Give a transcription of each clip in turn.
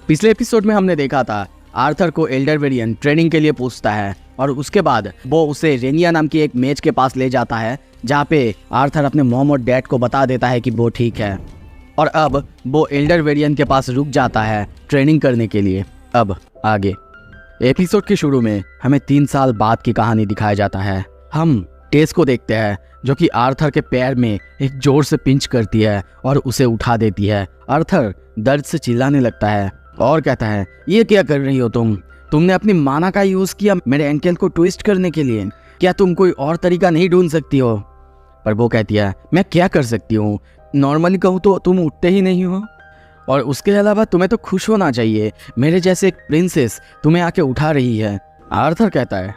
पिछले एपिसोड में हमने देखा था आर्थर को एल्डर वेरियन ट्रेनिंग के लिए पूछता है और उसके बाद वो उसे रेनिया नाम की एक मेज के पास ले जाता है जहाँ पे आर्थर अपने मॉम और डैड को बता देता है कि वो ठीक है। और अब वो एल्डर वेरियन के पास रुक जाता है ट्रेनिंग करने के लिए। अब आगे एपिसोड के शुरू में हमें 3 साल बाद की कहानी दिखाया जाता है। हम टेस को देखते हैं जो कि आर्थर के पैर में एक जोर से पिंच करती है और उसे उठा देती है। आर्थर दर्द से चिल्लाने लगता है और कहता है, ये क्या कर रही हो तुमने अपनी माना का यूज किया मेरे एंकल को ट्विस्ट करने के लिए। क्या तुम कोई और तरीका नहीं ढूंढ सकती हो? पर वो कहती है, मैं क्या कर सकती हूँ, नॉर्मली कहूँ तो तुम उठते ही नहीं हो और उसके अलावा तुम्हें तो खुश होना चाहिए, मेरे जैसे एक प्रिंसेस तुम्हें आके उठा रही है। आर्थर कहता है,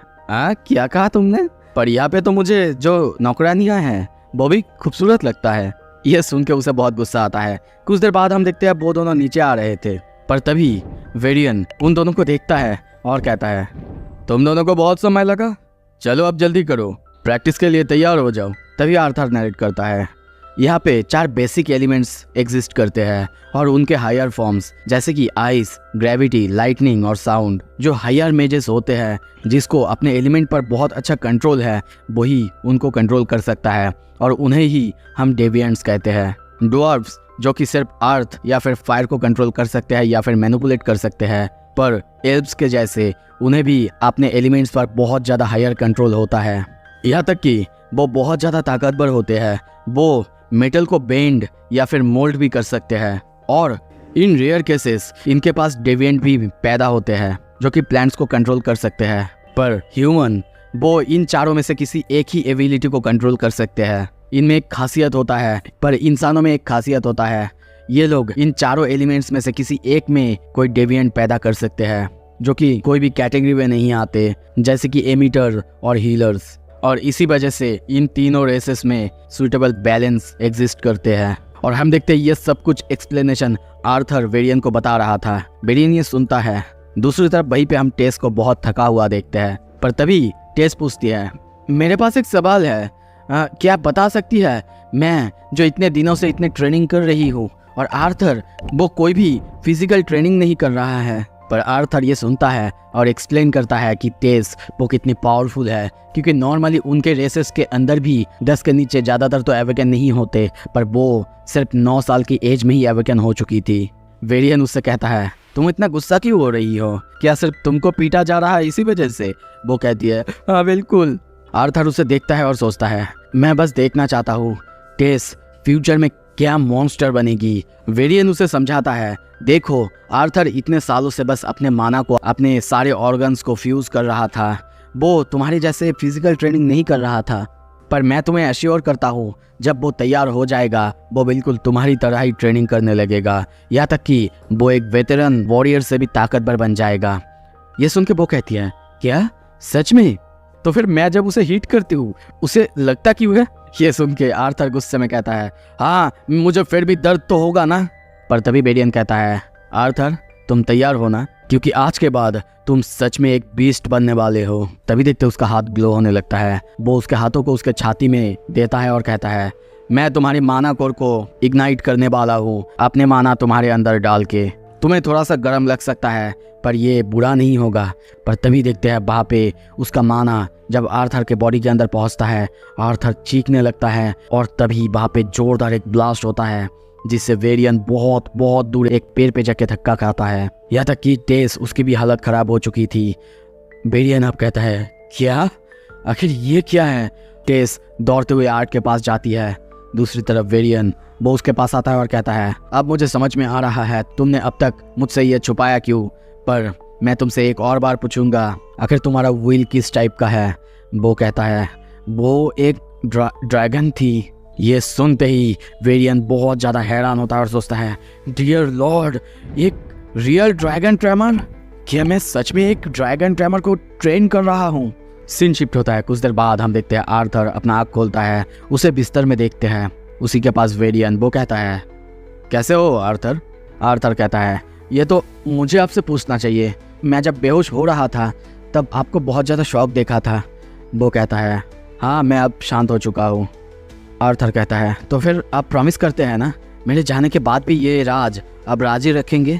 क्या कहा तुमने? पर यहाँ पे तो मुझे जो नौकरानियाँ हैं वो भी खूबसूरत लगता है। यह सुन के उसे बहुत गुस्सा आता है। कुछ देर बाद हम देखते हैं वो दोनों नीचे आ रहे थे, पर तभी वेरियन उन दोनों को देखता है और कहता है, तुम दोनों को बहुत समय लगा, चलो अब जल्दी करो, प्रैक्टिस के लिए तैयार हो जाओ। तभी आर्थर नरेट करता है, यहाँ पे 4 बेसिक एलिमेंट्स एग्जिस्ट करते हैं और उनके हायर फॉर्म्स जैसे कि आइस, ग्रेविटी, लाइटनिंग और साउंड, जो हायर मेजेस होते हैं जिसको अपने एलिमेंट पर बहुत अच्छा कंट्रोल है, वही उनको कंट्रोल कर सकता है और उन्हें ही हम डेविएंट्स कहते हैं। ड्वार्फ्स जो कि सिर्फ अर्थ या फिर फायर को कंट्रोल कर सकते हैं या फिर मैनिपुलेट कर सकते हैं, पर एल्व्स के जैसे उन्हें भी अपने एलिमेंट्स पर बहुत ज़्यादा हायर कंट्रोल होता है। यहाँ तक कि वो बहुत ज़्यादा ताकतवर होते हैं, वो मेटल को बेंड या फिर मोल्ड भी कर सकते हैं और इन रेयर केसेस इनके पास डेविएंट भी पैदा होते हैं जो कि प्लांट्स को कंट्रोल कर सकते हैं। पर ह्यूमन वो इन चारों में से किसी एक ही एबिलिटी को कंट्रोल कर सकते हैं। इनमें एक खासियत होता है, पर इंसानों में एक खासियत होता है, ये लोग इन चारों एलिमेंट्स में से किसी एक में कोई डेविएंट पैदा कर सकते हैं जो कि कोई भी कैटेगरी में नहीं आते, जैसे कि एमिटर और हीलर्स। और इसी वजह से इन तीनों रेसेस में सुइटेबल बैलेंस एग्जिस्ट करते हैं। और हम देखते हैं ये सब कुछ एक्सप्लेनेशन आर्थर वेरियन को बता रहा था। वेरियन ये सुनता है। दूसरी तरफ वहीं पे हम टेस को बहुत थका हुआ देखते हैं, पर तभी टेस पूछती है, मेरे पास एक सवाल है, क्या आप बता सकती है, मैं जो इतने दिनों से इतने ट्रेनिंग कर रही हूँ और आर्थर वो कोई भी फिजिकल ट्रेनिंग नहीं कर रहा है। पर आर्थर ये सुनता है और एक्सप्लेन करता है कि टेस वो कितनी पावरफुल है, क्योंकि नॉर्मली उनके रेसेस के अंदर भी 10 के नीचे ज़्यादातर तो एवेकन नहीं होते, पर वो सिर्फ 9 साल की एज में ही एवेकन हो चुकी थी। वेरियन उससे कहता है, तुम इतना गुस्सा क्यों हो रही हो, क्या सिर्फ तुमको पीटा जा रहा है इसी वजह से? वो कहती है, हाँ बिल्कुल। आर्थर उसे देखता है और सोचता है, मैं बस देखना चाहता हूँ टेस फ्यूचर में क्या मॉन्स्टर बनेगी। वेरियन उसे समझाता है, देखो आर्थर इतने सालों से बस अपने माना को, अपने सारे ऑर्गन्स को फ्यूज कर रहा था, वो तुम्हारे जैसे फिजिकल ट्रेनिंग नहीं कर रहा था, पर मैं तुम्हें एश्योर करता हूँ जब वो तैयार हो जाएगा वो बिल्कुल तुम्हारी तरह ही ट्रेनिंग करने लगेगा, यहाँ तक कि वो एक वेटरन वॉरियर से भी ताकतवर बन जाएगा। ये सुन के वो कहती है, क्या सच में? तो फिर मैं जब उसे हीट करती हूँ उसे लगता क्यों है? ये सुन के आर्थर गुस्से में कहता है, हाँ मुझे फिर भी दर्द तो होगा ना। पर तभी वेरियन कहता है, आर्थर तुम तैयार हो ना, क्योंकि आज के बाद तुम सच में एक बीस्ट बनने वाले हो। तभी देखते उसका हाथ ग्लो होने लगता है। वो उसके हाथों को उसके छाती में देता है और कहता है, मैं तुम्हारी माना कोर को इग्नाइट करने वाला हूँ, अपने माना तुम्हारे अंदर डाल के। तुम्हें थोड़ा सा गर्म लग सकता है पर ये बुरा नहीं होगा। पर तभी देखते हैं वहाँ पे उसका माना जब आर्थर के बॉडी के अंदर पहुँचता है, आर्थर चीखने लगता है और तभी वहाँ पे जोरदार एक ब्लास्ट होता है जिससे वेरियन बहुत बहुत दूर एक पेड़ पे जाके धक्का खाता है। यहाँ तक कि टेस उसकी भी हालत खराब हो चुकी थी। वेरियन अब कहता है, क्या आखिर ये क्या है? टेस दौड़ते हुए आर्ट के पास जाती है। दूसरी तरफ वेरियन वो उसके पास आता है और कहता है, अब मुझे समझ में आ रहा है तुमने अब तक मुझसे ये छुपाया क्यों, पर मैं तुमसे एक और बार पूछूंगा, आखिर तुम्हारा व्हील किस टाइप का है? वो कहता है, वो एक ड्रैगन थी। ये सुनते ही वेरियन बहुत ज़्यादा हैरान होता है और सोचता है, डियर लॉर्ड, एक रियल ड्रैगन ट्रेमर? क्या मैं सच में एक ड्रैगन ट्रेमर को ट्रेन कर रहा हूँ? सीन शिफ्ट होता है। कुछ देर बाद हम देखते हैं आर्थर अपना आँख खोलता है, उसे बिस्तर में देखते हैं, उसी के पास वेरियन। वो कहता है, कैसे हो आर्थर? आर्थर कहता है, ये तो मुझे आपसे पूछना चाहिए, मैं जब बेहोश हो रहा था तब आपको बहुत ज़्यादा शौक देखा था। वो कहता है, हाँ मैं अब शांत हो चुका हूँ। आर्थर कहता है, तो फिर आप प्रॉमिस करते हैं ना मेरे जाने के बाद भी ये राज अब राज ही रखेंगे?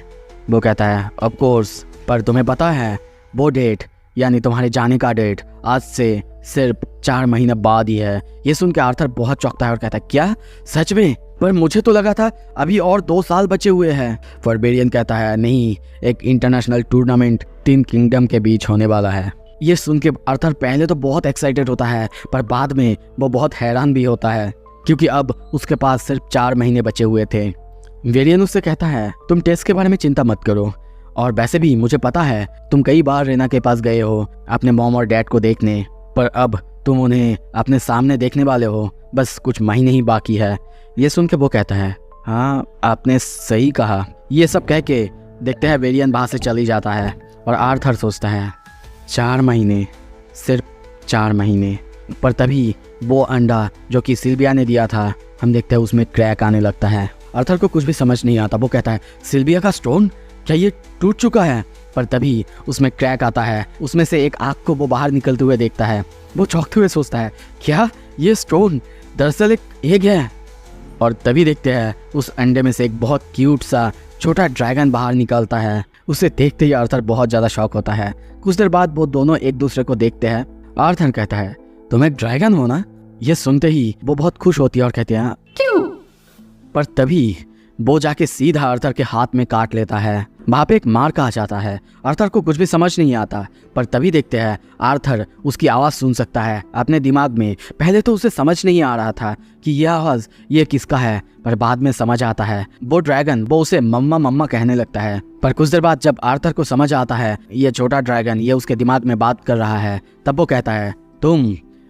वो कहता है ऑफ कोर्स, पर तुम्हें पता है वो डेट यानी तुम्हारे जाने का डेट आज से सिर्फ 4 महीने बाद ही है। ये सुन के आर्थर बहुत चौंकता है और कहता है क्या सच में? पर मुझे तो लगा था अभी और 2 साल बचे हुए हैं। फरबेरियन कहता है नहीं, एक इंटरनेशनल टूर्नामेंट 3 किंगडम के बीच होने वाला है। ये सुन के आर्थर पहले तो बहुत एक्साइटेड होता है, पर बाद में वो बहुत हैरान भी होता है क्योंकि अब उसके पास सिर्फ 4 महीने बचे हुए थे। वेरियन उससे कहता है तुम टेस्ट के बारे में चिंता मत करो, और वैसे भी मुझे पता है तुम कई बार रेना के पास गए हो अपने मॉम और डैड को देखने, पर अब तुम उन्हें अपने सामने देखने वाले हो, बस कुछ महीने ही बाकी है। ये सुन के वो कहता है हाँ आपने सही कहा। ये सब कह के देखते हैं वेरियन वहाँ से चली जाता है और आर्थर सोचता है 4 महीने, सिर्फ 4 महीने। पर तभी वो अंडा जो कि सिल्विया ने दिया था, हम देखते हैं उसमें क्रैक आने लगता है। आर्थर को कुछ भी समझ नहीं आता। वो कहता है सिल्विया का स्टोन, क्या ये टूट चुका है? पर तभी उसमें क्रैक आता है, उसमें से एक आग को वो बाहर निकलते हुए देखता है। वो चौंकते हुए सोचता है क्या ये स्टोन दरअसल एक एग है? और तभी देखते हैं उस अंडे में से एक बहुत क्यूट सा छोटा ड्रैगन बाहर निकलता है। उसे देखते ही आर्थर बहुत ज़्यादा शॉक होता है। कुछ देर बाद वो दोनों एक दूसरे को देखते हैं। आर्थर कहता है तुम एक ड्रैगन हो ना? ये सुनते ही वो बहुत खुश होती है और कहते हैं क्यों? पर तभी वो जाके सीधा आर्थर के हाथ में काट लेता है। वहाँ पे एक मार्क आ जाता है। आर्थर को कुछ भी समझ नहीं आता, पर तभी देखते हैं आर्थर उसकी आवाज़ सुन सकता है अपने दिमाग में। पहले तो उसे समझ नहीं आ रहा था कि यह आवाज़ ये किसका है, पर बाद में समझ आता है वो ड्रैगन वो उसे मम्मा मम्मा कहने लगता है। पर कुछ देर बाद जब आर्थर को समझ आता है ये छोटा ड्रैगन ये उसके दिमाग में बात कर रहा है, तब वो कहता है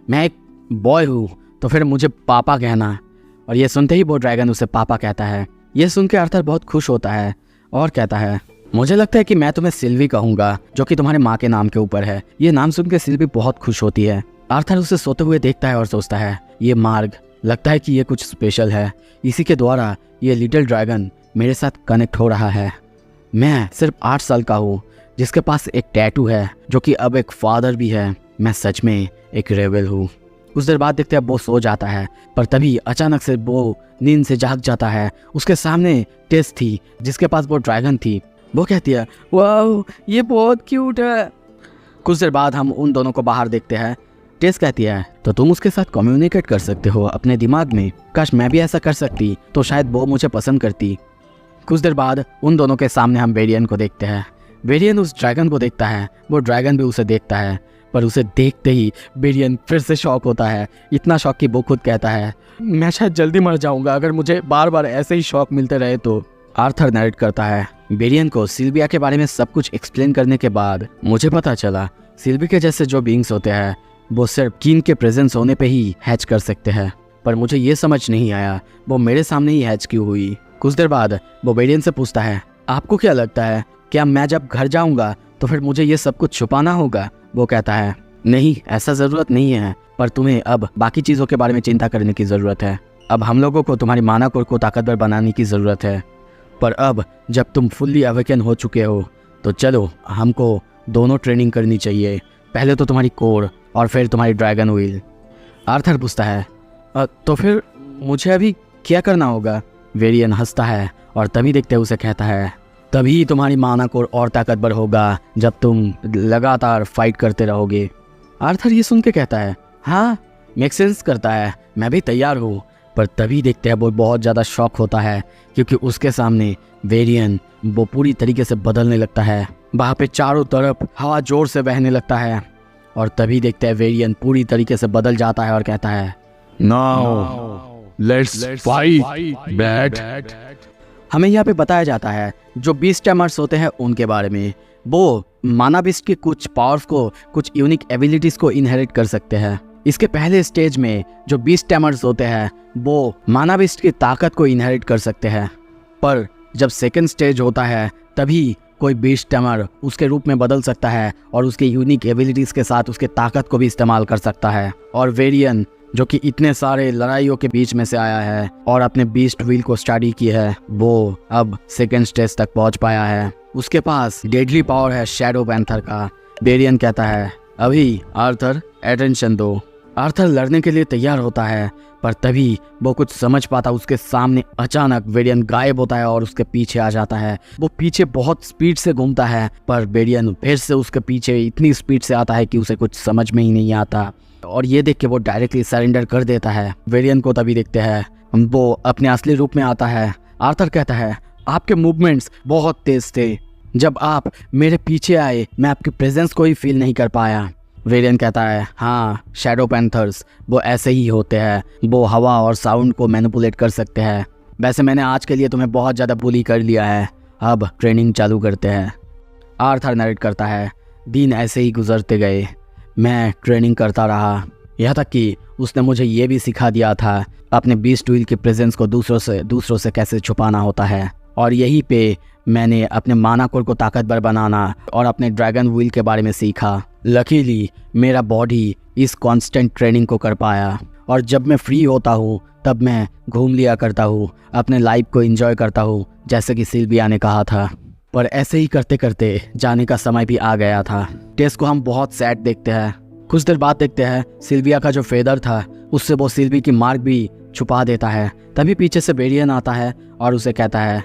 मैं एक बॉय हूँ तो फिर मुझे पापा कहना। और ये सुनते ही वो ड्रैगन उसे पापा कहता है। ये सुन के आर्थर बहुत खुश होता है और कहता है मुझे लगता है कि मैं तुम्हें सिल्वी कहूँगा, जो कि तुम्हारे माँ के नाम के ऊपर है। ये नाम सुन के सिल्वी बहुत खुश होती है। आर्थर उसे सोते हुए देखता है और सोचता है ये मार्ग, लगता है कि ये कुछ स्पेशल है, इसी के द्वारा ये लिटिल ड्रैगन मेरे साथ कनेक्ट हो रहा है। मैं सिर्फ 8 साल का हूँ जिसके पास एक टैटू है, जो कि अब एक फादर भी है। मैं सच में एक रेबल हूँ। कुछ देर बाद देखते हैं वो सो जाता है, पर तभी अचानक से वो नींद से जाग जाता है। उसके सामने टेस थी जिसके पास वो ड्रैगन थी। वो कहती है वाओ ये बहुत क्यूट है। कुछ देर बाद हम उन दोनों को बाहर देखते हैं। टेस कहती है तो तुम उसके साथ कम्युनिकेट कर सकते हो अपने दिमाग में, काश मैं भी ऐसा कर सकती तो शायद वो मुझे पसंद करती। कुछ देर बाद उन दोनों के सामने हम वेरियन को देखते हैं। वेरियन उस ड्रैगन को देखता है, वो ड्रैगन भी उसे देखता है, पर उसे देखते ही वेरियन फिर से शॉक होता है। इतना शॉक कि वो खुद कहता है मैं शायद जल्दी मर जाऊंगा अगर मुझे बार बार ऐसे ही शॉक मिलते रहे तो। आर्थर नरेट करता है वेरियन को सिल्विया के बारे में सब कुछ एक्सप्लेन करने के बाद मुझे पता चला सिल्वी के जैसे जो बींग्स होते हैं वो सिर्फ किन के प्रेजेंस होने पे ही हैच कर सकते हैं, पर मुझे ये समझ नहीं आया वो मेरे सामने ही हैच क्यों हुई। कुछ देर बाद वो वेरियन से पूछता है आपको क्या लगता है, क्या मैं जब घर जाऊंगा तो फिर मुझे ये सब कुछ छुपाना होगा? वो कहता है नहीं ऐसा ज़रूरत नहीं है, पर तुम्हें अब बाकी चीज़ों के बारे में चिंता करने की ज़रूरत है। अब हम लोगों को तुम्हारी मानाकोर को ताकतवर बनाने की ज़रूरत है, पर अब जब तुम फुल्ली अवेकन हो चुके हो तो चलो हमको दोनों ट्रेनिंग करनी चाहिए, पहले तो तुम्हारी कोर और फिर तुम्हारी ड्रैगन व्हील। आर्थर पूछता है तो फिर मुझे अभी क्या करना होगा? वेरियन हंसता है और तभी देखते उसे कहता है तभी तुम्हारी मानाकोर और ताकतवर होगा जब तुम लगातार फाइट करते रहोगे। आर्थर ये सुन के कहता है हाँ मेक सेंस करता है, मैं भी तैयार हूँ। पर तभी देखते हैं वो बहुत ज़्यादा शॉक होता है क्योंकि उसके सामने वेरियन वो पूरी तरीके से बदलने लगता है। वहाँ पे चारों तरफ हवा जोर से बहने लगता है और तभी देखते हैं वेरियन पूरी तरीके से बदल जाता है और कहता है नाउ लेट्स फाइट बैट। हमें यहाँ पे बताया जाता है जो बीस्ट टैमर्स होते हैं उनके बारे में। वो माना बीस्ट के कुछ पावर्स को, कुछ यूनिक एबिलिटीज को इनहेरिट कर सकते हैं। इसके पहले स्टेज में जो बीस्ट टैमर्स होते हैं वो माना बीस्ट की ताकत को इनहेरिट कर सकते हैं, पर जब सेकंड स्टेज होता है तभी कोई बीस्ट टैमर उसके रूप में बदल सकता है और उसके यूनिक एबिलिटीज के साथ उसके ताकत को भी इस्तेमाल कर सकता है। और वेरियन जो कि इतने सारे लड़ाइयों के बीच में से आया है और अपने बीस्ट व्हील को स्टडी की है, वो अब सेकंड स्टेज तक पहुंच पाया है। उसके पास डेडली पावर है शैडो पैंथर का। वेरियन कहता है अभी आर्थर अटेंशन दो। आर्थर लड़ने के लिए तैयार होता है, पर तभी वो कुछ समझ पाता उसके सामने अचानक वेरियन गायब होता है और उसके पीछे आ जाता है। वो पीछे बहुत स्पीड से घूमता है, पर वेरियन फिर से उसके पीछे इतनी स्पीड से आता है कि उसे कुछ समझ में ही नहीं आता और ये देख के वो डायरेक्टली सरेंडर कर देता है। वेरियन को तभी देखते हैं वो अपने असली रूप में आता है। आर्थर कहता है, आपके मूवमेंट्स बहुत तेज थे, जब आप मेरे पीछे आए मैं आपके प्रेजेंस को ही फील नहीं कर पाया। वेरियन कहता है, हाँ, शैडो पैंथर्स वो ऐसे ही होते हैं, वो हवा और साउंड को मैनिपुलेट कर सकते हैं। वैसे मैंने आज के लिए तुम्हें बहुत ज़्यादा बुली कर लिया है, अब ट्रेनिंग चालू करते हैं। आर्थर नरेट करता है, दिन ऐसे ही गुजरते गए, मैं ट्रेनिंग करता रहा, यहाँ तक कि उसने मुझे ये भी सिखा दिया था अपने बीस्ट व्हील के प्रेजेंस को दूसरों से कैसे छुपाना होता है। और यहीं पे मैंने अपने मानाकोर को ताकतवर बनाना और अपने ड्रैगन व्हील के बारे में सीखा। लकीली मेरा बॉडी इस कांस्टेंट ट्रेनिंग को कर पाया और जब मैं फ्री होता हूँ तब मैं घूम लिया करता हूँ, अपने लाइफ को एंजॉय करता हूँ, जैसे कि सिल्विया ने कहा था। पर ऐसे ही करते करते जाने का समय भी आ गया था। टेस को हम बहुत सैड देखते हैं। कुछ देर बाद देखते हैं सिल्विया का जो फेदर था उससे वो सिल्वी की मार्क भी छुपा देता है। तभी पीछे से वेरियन आता है और उसे कहता है,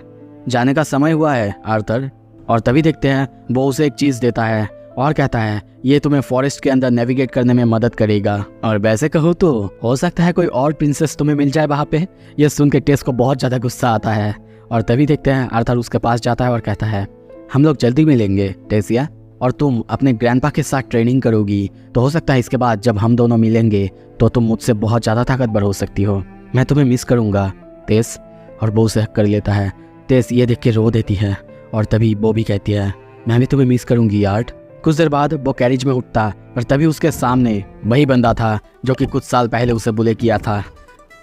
जाने का समय हुआ है आर्थर। और तभी देखते हैं वो उसे एक चीज़ देता है और कहता है, ये तुम्हें फॉरेस्ट के अंदर नेविगेट करने में मदद करेगा और वैसे कहो तो हो सकता है कोई और प्रिंसेस तुम्हें मिल जाए वहाँ पे। ये सुन के टेस को बहुत ज़्यादा गुस्सा आता है और तभी देखते हैं आर्थर उसके पास जाता है और कहता है, हम लोग जल्दी मिलेंगे टेसिया, और तुम अपने ग्रैंडपा के साथ ट्रेनिंग करोगी तो हो सकता है इसके बाद जब हम दोनों मिलेंगे तो तुम मुझसे बहुत ज़्यादा ताकतवर हो सकती हो। मैं तुम्हें मिस करूँगा टेस। और वो उसे हक कर लेता है। टेस ये देख के रो देती है और तभी वो भी कहती है, मैं भी तुम्हें मिस करूँगी यार्ड। कुछ देर बाद वो कैरिज में उठता और तभी उसके सामने वही बंदा था जो कि कुछ साल पहले उसे बुले किया था।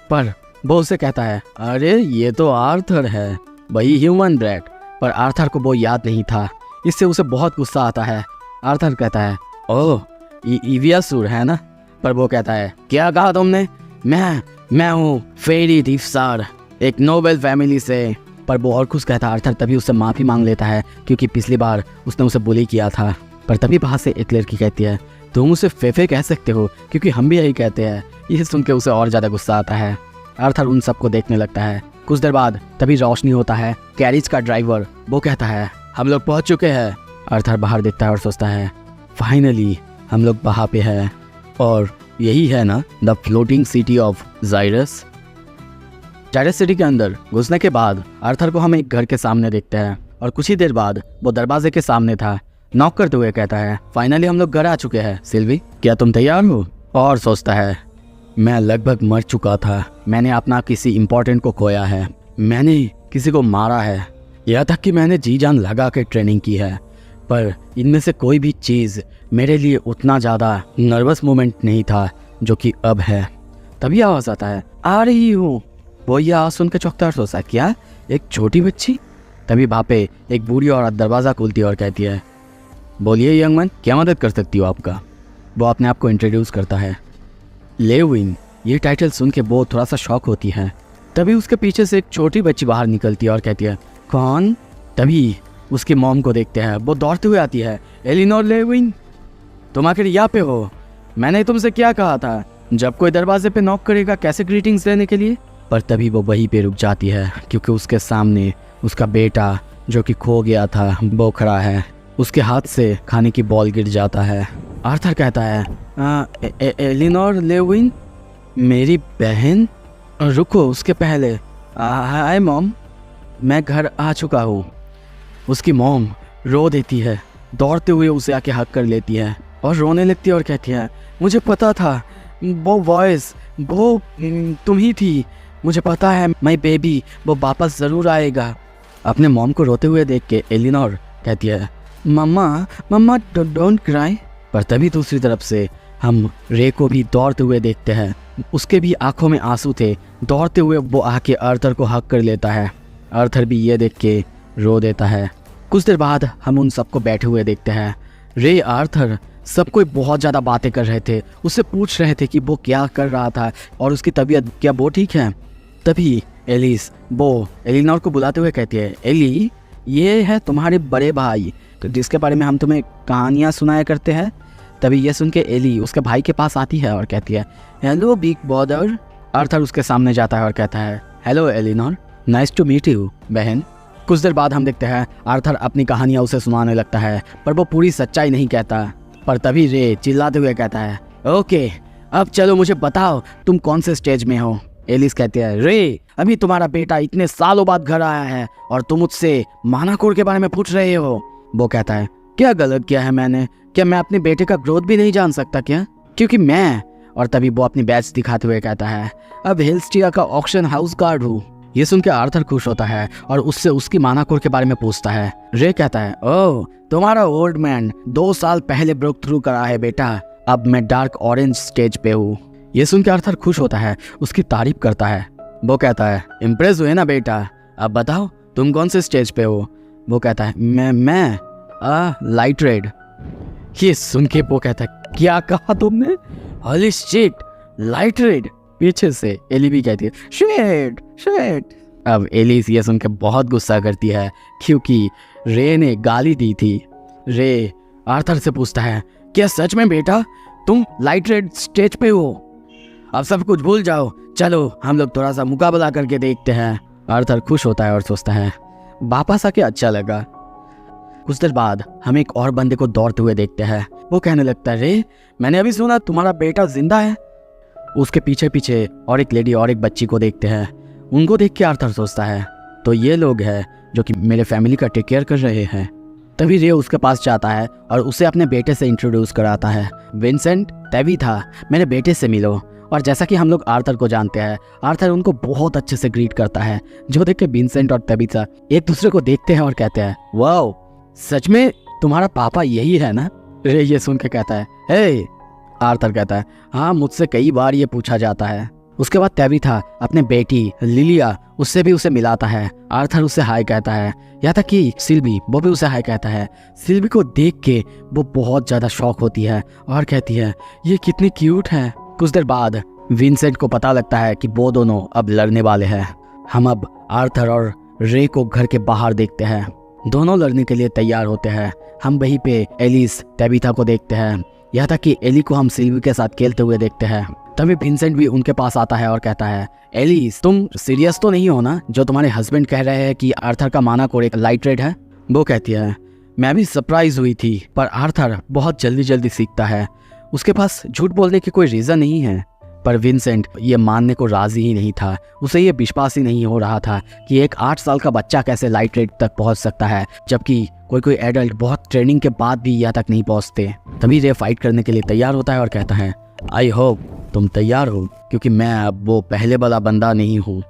पर वो उसे कहता है, अरे ये तो आर्थर है, वही ह्यूमन ब्रेड। पर आर्थर को वो याद नहीं था, इससे उसे बहुत गुस्सा आता है। आर्थर कहता है, ओह ईवियासुर है ना। पर वो कहता है, क्या कहा तुमने? मैं हूँ फेरी दीफसार, एक नोबेल फैमिली से। पर वो और कुछ कहता आर्थर तभी उससे माफ़ी मांग लेता है क्योंकि पिछली बार उसने उसे बुली किया था। पर तभी बाहर से एक लड़की कहती है, तुम उसे फेफे कह सकते हो क्योंकि हम भी यही कहते हैं। ये सुन के उसे और ज़्यादा गुस्सा आता है। आर्थर उन सबको देखने लगता है। कुछ देर बाद तभी रोशनी होता है। कैरिज का ड्राइवर वो कहता है, हम लोग पहुंच चुके हैं। आर्थर बाहर देखता है और सोचता है, फाइनली हम लोग वहाँ पे हैं और यही है ना the floating city of Zyrus. Zyrus city के अंदर घुसने के बाद आर्थर को हम एक घर के सामने देखते हैं और कुछ ही देर बाद वो दरवाजे के सामने था। नॉक करते हुए कहता है, फाइनली हम लोग घर आ चुके हैं सिल्वी, क्या तुम तैयार हो? और सोचता है, मैं लगभग मर चुका था, मैंने अपना किसी इम्पोर्टेंट को खोया है, मैंने किसी को मारा है, यह तक कि मैंने जी जान लगा के ट्रेनिंग की है, पर इनमें से कोई भी चीज़ मेरे लिए उतना ज़्यादा नर्वस मोमेंट नहीं था जो कि अब है। तभी आवाज़ आता है, आ रही हूँ। वो ये आवाज़ सुन के चौंकता और सोचता है, क्या एक छोटी बच्ची? तभी वहाँ पे एक बूढ़ी औरत दरवाज़ा खोलती है और कहती है, बोलिए यंग मैन, क्या मदद कर सकती हो आपका? वो अपने आप को इंट्रोड्यूस करता है, लेविन। ये टाइटल सुन के वो थोड़ा सा शॉक होती है। तभी उसके पीछे से एक छोटी बच्ची बाहर निकलती है और कहती है, कौन? तभी उसकी मॉम को देखते हैं, वो दौड़ते हुए आती है, एलिनोर लेविन, तुम आखिर यहाँ पे हो? मैंने तुमसे क्या कहा था, जब कोई दरवाजे पे नॉक करेगा कैसे ग्रीटिंग्स देने के लिए? पर तभी वो वहीं पे रुक जाती है क्योंकि उसके सामने उसका बेटा जो कि खो गया था वो खड़ा है। उसके हाथ से खाने की बॉल गिर जाता है। आर्थर कहता है, एलिनोर लेविन, मेरी बहन? रुको, उसके पहले हाय मॉम, मैं घर आ चुका हूँ। उसकी मॉम रो देती है, दौड़ते हुए उसे आके हक कर लेती है और रोने लगती है और कहती है, मुझे पता था, वो वॉइस वो तुम ही थी, मुझे पता है माय बेबी वो वापस ज़रूर आएगा। अपने मॉम को रोते हुए देख के एलिनोर कहती है, मम्मा डोंट क्राई। पर तभी दूसरी तरफ से हम रे को भी दौड़ते हुए देखते हैं। उसके भी आंखों में आंसू थे। दौड़ते हुए वो आके आर्थर को हक कर लेता है। आर्थर भी ये देख के रो देता है। कुछ देर बाद हम उन सबको बैठे हुए देखते हैं। रे, आर्थर, सब कोई बहुत ज़्यादा बातें कर रहे थे, उससे पूछ रहे थे कि वो क्या कर रहा था और उसकी तबीयत क्या वो ठीक है। तभी एलिस वो एलिनोर को बुलाते हुए कहती है, एली, ये है तुम्हारे बड़े भाई, तो जिसके बारे में हम तुम्हें कहानियाँ सुनाया करते हैं। तभी ये सुन के एली उसके भाई के पास आती है और कहती है, हेलो बिग ब्रदर। आर्थर उसके सामने जाता है और कहता है, hello Eleanor, nice to meet you बहन। कुछ देर बाद हम देखते हैं आर्थर अपनी कहानियाँ उसे सुनाने लगता है, पर वो पूरी सच्चाई नहीं कहता। पर तभी रे चिल्लाते हुए कहता है, ओके अब चलो मुझे बताओ तुम कौन से स्टेज में हो। एलिस कहती है, रे अभी तुम्हारा बेटा इतने सालों बाद घर आया है और तुम मुझसे मानाकोर के बारे में पूछ रहे हो। वो कहता है, क्या गलत किया है मैंने? क्या मैं अपने बेटे का ग्रोथ भी नहीं जान सकता क्या? क्योंकि मैं। और तभी वो अपनी बैच दिखाते हुए कहता है, अब हिल्स्टिया का ऑक्शन हाउस गार्ड हूँ। ये सुन के आर्थर खुश होता है और उससे उसकी मानाकोर के बारे में पूछता है। रे कहता है, ओह तुम्हारा ओल्ड मैन 2 साल पहले ब्रेक थ्रू करा है बेटा, अब मैं डार्क ऑरेंज स्टेज पे हूँ। ये सुन के आर्थर खुश होता है, उसकी तारीफ करता है। वो कहता है, इम्प्रेस हुए ना बेटा, अब बताओ तुम कौन से स्टेज पे हो। वो कहता है, मैं लाइट रेड। ये सुन के वो कहता है, क्या कहा तुमने? Holy shit, light red. पीछे से एली भी कहती है, शेड शेड। अब एली ये सुन के बहुत गुस्सा करती है क्योंकि रे ने गाली दी थी। रे आर्थर से पूछता है, क्या सच में बेटा तुम लाइट रेड स्टेज पे हो? अब सब कुछ भूल जाओ, चलो हम लोग थोड़ा सा मुकाबला करके देखते हैं। आर्थर खुश होता है और सोचता है, वापस आके अच्छा लगा। कुछ देर बाद हम एक और बंदे को दौड़ते हुए देखते हैं। वो कहने लगता है, रे मैंने अभी सुना तुम्हारा बेटा जिंदा है। उसके पीछे पीछे और एक लेडी और एक बच्ची को देखते हैं। उनको देख के आर्थर सोचता है, तो ये लोग हैं जो कि मेरे फैमिली का टेक केयर कर रहे हैं। तभी रे उसके पास जाता है और उसे अपने बेटे से इंट्रोड्यूस कराता है। विंसेंट, टेबिथा, मेरे बेटे से मिलो। और जैसा कि हम लोग आर्थर को जानते हैं, आर्थर उनको बहुत अच्छे से ग्रीट करता है, जो देख के विंसेंट और टेबिथा एक दूसरे को देखते हैं और कहते हैं, वाओ सच में तुम्हारा पापा यही है ना? रे ये सुन के कहता है, हे। आर्थर कहता है, हाँ मुझसे कई बार ये पूछा जाता है। उसके बाद टेबिथा अपने बेटी लिलिया उससे भी उसे मिलाता है। आर्थर उससे हाय कहता है, यहाँ तक कि सिल्वी वो भी उसे हाय कहता है। सिल्वी को देख के वो बहुत ज़्यादा शॉक होती है और कहती है, ये कितनी क्यूट है। कुछ देर बाद विंसेंट को पता लगता है कि वो दोनों अब लड़ने वाले हैं। हम अब आर्थर और रे को घर के बाहर देखते हैं। दोनों लड़ने के लिए तैयार होते हैं। हम वहीं पे एलिस टेबिथा को देखते हैं, यहाँ तक कि एली को हम सिल्वी के साथ खेलते हुए देखते हैं। तभी विंसेंट भी उनके पास आता है और कहता है, एलिस तुम सीरियस तो नहीं हो ना जो तुम्हारे हस्बैंड कह रहे हैं कि आर्थर का मानाकोर एक लाइट रेड है? वो कहती है, मैं भी सरप्राइज हुई थी, पर आर्थर बहुत जल्दी जल्दी सीखता है, उसके पास झूठ बोलने की कोई रीज़न नहीं है। पर विंसेंट ये मानने को राजी ही नहीं था। उसे ये विश्वास ही नहीं हो रहा था कि एक 8 साल का बच्चा कैसे लाइट रेड तक पहुंच सकता है, जबकि कोई एडल्ट बहुत ट्रेनिंग के बाद भी यहाँ तक नहीं पहुंचते। तभी रे फाइट करने के लिए तैयार होता है और कहता है, आई होप तुम तैयार हो, क्योंकि मैं अब वो पहले वाला बंदा नहीं हूँ।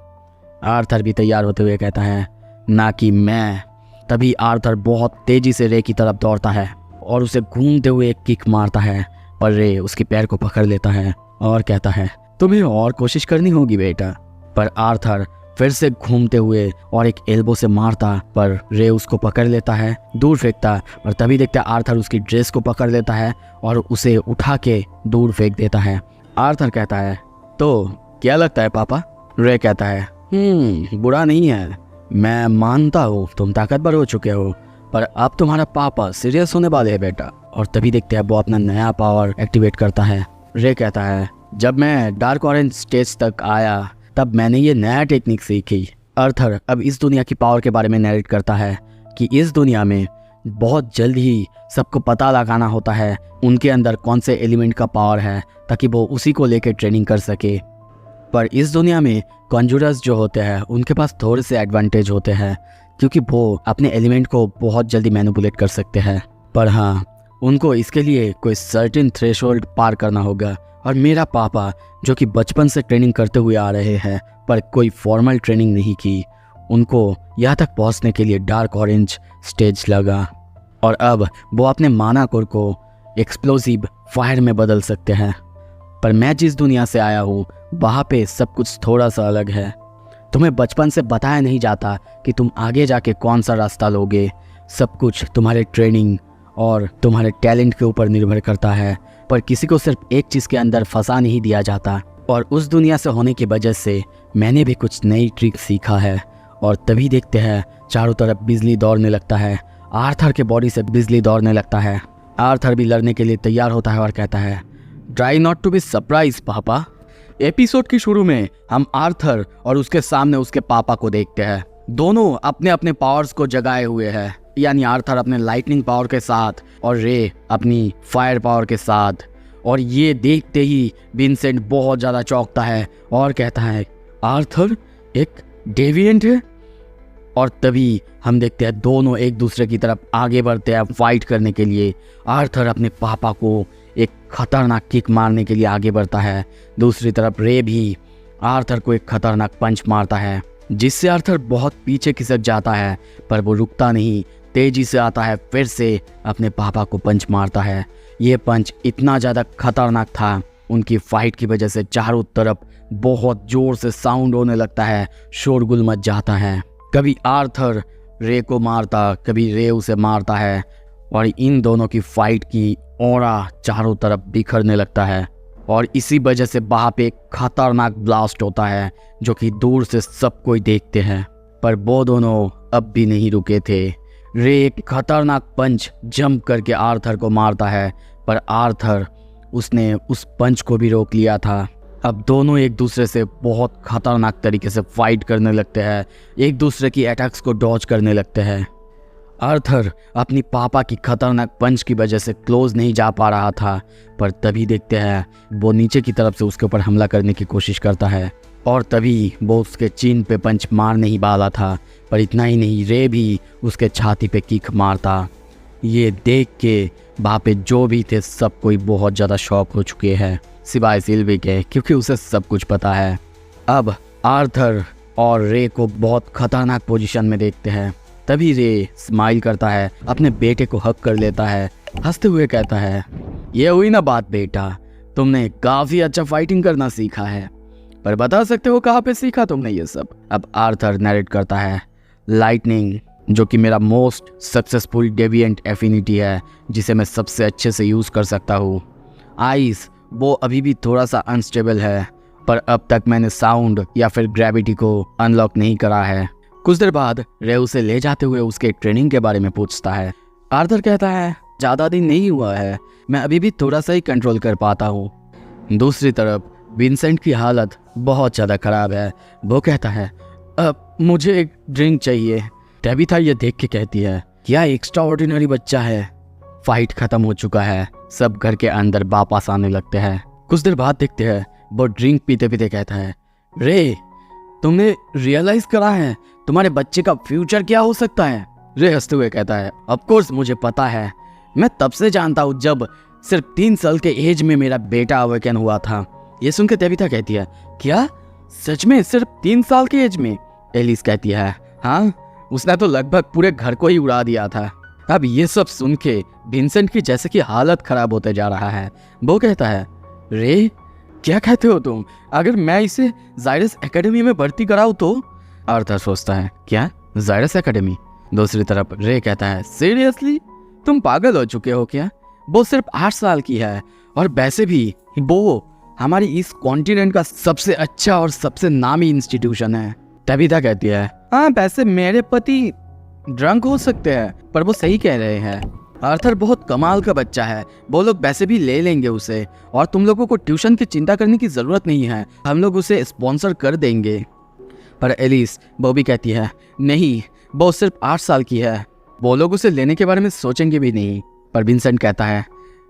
आर्थर भी तैयार होते हुए कहता है, ना कि मैं। तभी आर्थर बहुत तेजी से रे की तरफ दौड़ता है और उसे घूमते हुए एक किक मारता है, पर रे उसके पैर को पकड़ लेता है और कहता है, तुम्हें और कोशिश करनी होगी बेटा। पर आर्थर फिर से घूमते हुए और एक एल्बो से मारता, पर रे उसको पकड़ लेता है, दूर फेंकता। और तभी देखते आर्थर उसकी ड्रेस को पकड़ लेता है और उसे उठा के दूर फेंक देता है। आर्थर कहता है, तो क्या लगता है पापा? रे कहता है, बुरा नहीं है, मैं मानता हूँ तुम ताकतवर हो चुके हो, पर अब तुम्हारा पापा सीरियस होने वाले हैं बेटा। और तभी देखते हैं वो अपना नया पावर एक्टिवेट करता है। रे कहता है, जब मैं डार्क ऑरेंज स्टेज तक आया तब मैंने ये नया टेक्निक सीखी। आर्थर अब इस दुनिया की पावर के बारे में नरेट करता है कि इस दुनिया में बहुत जल्द ही सबको पता लगाना होता है उनके अंदर कौन से एलिमेंट का पावर है, ताकि वो उसी को लेकर ट्रेनिंग कर सके। पर इस दुनिया में कॉन्जूरर्स जो होते हैं उनके पास थोड़े से एडवांटेज होते हैं, क्योंकि वो अपने एलिमेंट को बहुत जल्दी मैनिपुलेट कर सकते हैं। पर हाँ, उनको इसके लिए कोई सर्टेन थ्रेशोल्ड पार करना होगा। और मेरा पापा जो कि बचपन से ट्रेनिंग करते हुए आ रहे हैं पर कोई फॉर्मल ट्रेनिंग नहीं की, उनको यहाँ तक पहुँचने के लिए डार्क ऑरेंज स्टेज लगा। और अब वो अपने मानाकोर को एक्सप्लोसिव फायर में बदल सकते हैं। पर मैं जिस दुनिया से आया हूँ वहाँ पे सब कुछ थोड़ा सा अलग है। तुम्हें बचपन से बताया नहीं जाता कि तुम आगे जाके कौन सा रास्ता लोगे। सब कुछ तुम्हारे ट्रेनिंग और तुम्हारे टैलेंट के ऊपर निर्भर करता है। पर किसी को सिर्फ एक चीज़ के अंदर फंसा नहीं दिया जाता। और उस दुनिया से होने की वजह से मैंने भी कुछ नई ट्रिक सीखा है। और तभी देखते हैं चारों तरफ बिजली दौड़ने लगता है। आर्थर के बॉडी से बिजली दौड़ने लगता है आर्थर भी लड़ने के लिए तैयार होता है और कहता है, try not to be surprise पापा। एपिसोड के शुरू में हम आर्थर और उसके सामने उसके पापा को देखते हैं। दोनों अपने अपने पावर्स को जगाए हुए हैं, यानी आर्थर अपने लाइटनिंग पावर के साथ और रे अपनी फायर पावर के साथ। और ये देखते ही विंसेंट बहुत ज़्यादा चौंकता है और कहता है, आर्थर एक डेविएंट है। और तभी हम देखते हैं दोनों एक दूसरे की तरफ आगे बढ़ते हैं फाइट करने के लिए। आर्थर अपने पापा को एक खतरनाक किक मारने के लिए आगे बढ़ता है, दूसरी तरफ रे भी आर्थर को एक खतरनाक पंच मारता है, जिससे आर्थर बहुत पीछे खिसक जाता है। पर वो रुकता नहीं, तेजी से आता है, फिर से अपने पापा को पंच मारता है। ये पंच इतना ज़्यादा खतरनाक था, उनकी फाइट की वजह से चारों तरफ बहुत जोर से साउंड होने लगता है, शोरगुल मच जाता है। कभी आर्थर रे को मारता, कभी रे उसे मारता है और इन दोनों की फाइट की ऑरा चारों तरफ बिखरने लगता है। और इसी वजह से वहाँ पे एक खतरनाक ब्लास्ट होता है जो कि दूर से सब कोई देखते हैं। पर वो दोनों अब भी नहीं रुके थे। रे एक खतरनाक पंच जंप करके आर्थर को मारता है, पर आर्थर उसने उस पंच को भी रोक लिया था। अब दोनों एक दूसरे से बहुत खतरनाक तरीके से फाइट करने लगते हैं, एक दूसरे की अटैक्स को डॉज करने लगते हैं। आर्थर अपनी पापा की खतरनाक पंच की वजह से क्लोज नहीं जा पा रहा था, पर तभी देखते हैं वो नीचे की तरफ से उसके ऊपर हमला करने की कोशिश करता है। और तभी वो उसके चीन पे पंच मार नहीं वाला था, पर इतना ही नहीं, रे भी उसके छाती पे किक मारता। ये देख के वहाँ पे जो भी थे सब कोई बहुत ज़्यादा शॉक हो चुके हैं, सिवाय सिल्वी के, क्योंकि उसे सब कुछ पता है। अब आर्थर और रे को बहुत खतरनाक पोजीशन में देखते हैं। तभी रे स्माइल करता है, अपने बेटे को हक कर लेता है, हंसते हुए कहता है, ये हुई ना बात बेटा, तुमने काफ़ी अच्छा फाइटिंग करना सीखा है, पर बता सकते हो कहाँ पे सीखा तुमने ये सब? अब आर्थर नरेट करता है, लाइटनिंग जो कि मेरा मोस्ट सक्सेसफुल डेविएंट एफिनिटी है, जिसे मैं सबसे अच्छे से यूज़ कर सकता हूँ। आइस वो अभी भी थोड़ा सा अनस्टेबल है, पर अब तक मैंने साउंड या फिर ग्रेविटी को अनलॉक नहीं करा है। कुछ देर बाद रे उसे ले जाते हुए उसके ट्रेनिंग के बारे में पूछता है। आर्थर कहता है, ज़्यादा दिन नहीं हुआ है, मैं अभी भी थोड़ा सा ही कंट्रोल कर पाता हूँ। दूसरी तरफ विंसेंट की हालत बहुत ज़्यादा ख़राब है। वो कहता है, अब मुझे एक ड्रिंक चाहिए। टेबिथा ये देख के कहती है, क्या एक्स्ट्रा ऑर्डिनरी बच्चा है। फाइट ख़त्म हो चुका है, सब घर के अंदर वापस आने लगते हैं। कुछ देर बाद देखते हैं वो ड्रिंक पीते पीते कहता है, रे तुमने रियलाइज़ करा है तुम्हारे बच्चे का फ्यूचर क्या हो सकता है? रे हंसते हुए कहता है, ऑफ कोर्स मुझे पता है, मैं तब से जानता हूँ जब सिर्फ 3 साल के एज में मेरा बेटा अवेकन हुआ था। ये सुनकर टेबिथा कहती है, क्या सच में सिर्फ 3 साल के एज में? एलिस कहती है, हाँ, उसने तो लगभग पूरे घर को ही उड़ा दिया था। अब ये सब सुन के विंसेंट की जैसे कि हालत खराब होते जा रहा है। वो कहता है, रे क्या कहते हो तुम? अगर मैं इसे जायरस एकेडमी में भर्ती कराऊं तो? आर्थर सोचता है, क्या जायरस एकेडमी? दूसरी तरफ रे कहता है, सीरियसली तुम पागल हो चुके हो क्या? वो सिर्फ 8 साल की है, और वैसे भी वो हमारी इस कॉन्टिनेंट का सबसे अच्छा और सबसे नामी इंस्टीट्यूशन है। टेबिथा कहती है, हाँ वैसे मेरे पति ड्रंक हो सकते हैं, पर वो सही कह रहे हैं। आर्थर बहुत कमाल का बच्चा है, वो लोग वैसे भी ले लेंगे उसे, और तुम लोगों को ट्यूशन की चिंता करने की ज़रूरत नहीं है, हम लोग उसे स्पॉन्सर कर देंगे। पर एलिस वो भी कहती है, नहीं, वो सिर्फ 8 साल की है, वो लोग उसे लेने के बारे में सोचेंगे भी नहीं। पर विंसेंट कहता है,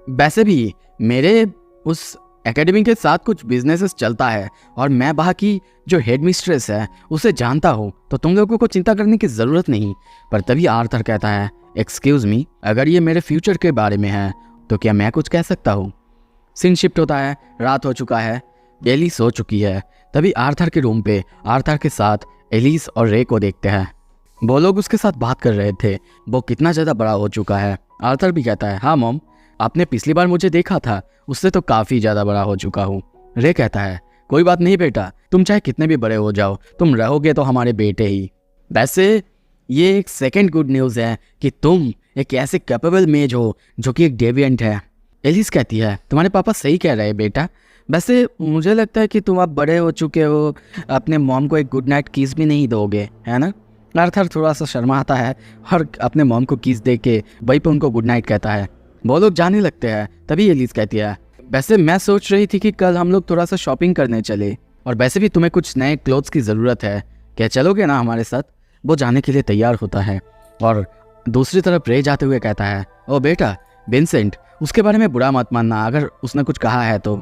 वैसे भी मेरे उस एकेडमी के साथ कुछ बिजनेसेस चलता है, और मैं वहाँ की जो हेड मिस्ट्रेस है उसे जानता हूँ, तो तुम लोगों को चिंता करने की ज़रूरत नहीं। पर तभी आर्थर कहता है, एक्सक्यूज़ मी, अगर ये मेरे फ्यूचर के बारे में है तो क्या मैं कुछ कह सकता हूँ? सीन शिफ्ट होता है, रात हो चुका है, एलिस सो चुकी है। तभी आर्थर के रूम पे आर्थर के साथ एलिस और रे को देखते हैं। वो लोग उसके साथ बात कर रहे थे, वो कितना ज़्यादा बड़ा हो चुका है। आर्थर भी कहता है, हाँ मॉम, आपने पिछली बार मुझे देखा था उससे तो काफ़ी ज़्यादा बड़ा हो चुका हूँ। रे कहता है, कोई बात नहीं बेटा, तुम चाहे कितने भी बड़े हो जाओ, तुम रहोगे तो हमारे बेटे ही। वैसे ये एक सेकंड गुड न्यूज़ है कि तुम एक ऐसे कैपेबल मेज हो जो कि एक डेविएंट है। एलिस कहती है, तुम्हारे पापा सही कह रहे हैं बेटा, वैसे मुझे लगता है कि तुम अब बड़े हो चुके हो, अपने मॉम को एक गुड नाइट किस भी नहीं दोगे, है ना? आर्थर थोड़ा सा शर्माता है और अपने मॉम को किस दे के वहीं पर उनको गुड नाइट कहता है। वो लोग जाने लगते हैं। तभी एलिस कहती है, वैसे मैं सोच रही थी कि कल हम लोग थोड़ा सा शॉपिंग करने चले, और वैसे भी तुम्हें कुछ नए क्लोथ्स की ज़रूरत है, क्या चलोगे ना हमारे साथ? वो जाने के लिए तैयार होता है और दूसरी तरफ रे जाते हुए कहता है, ओ बेटा विंसेंट, उसके बारे में बुरा मत मानना अगर उसने कुछ कहा है तो।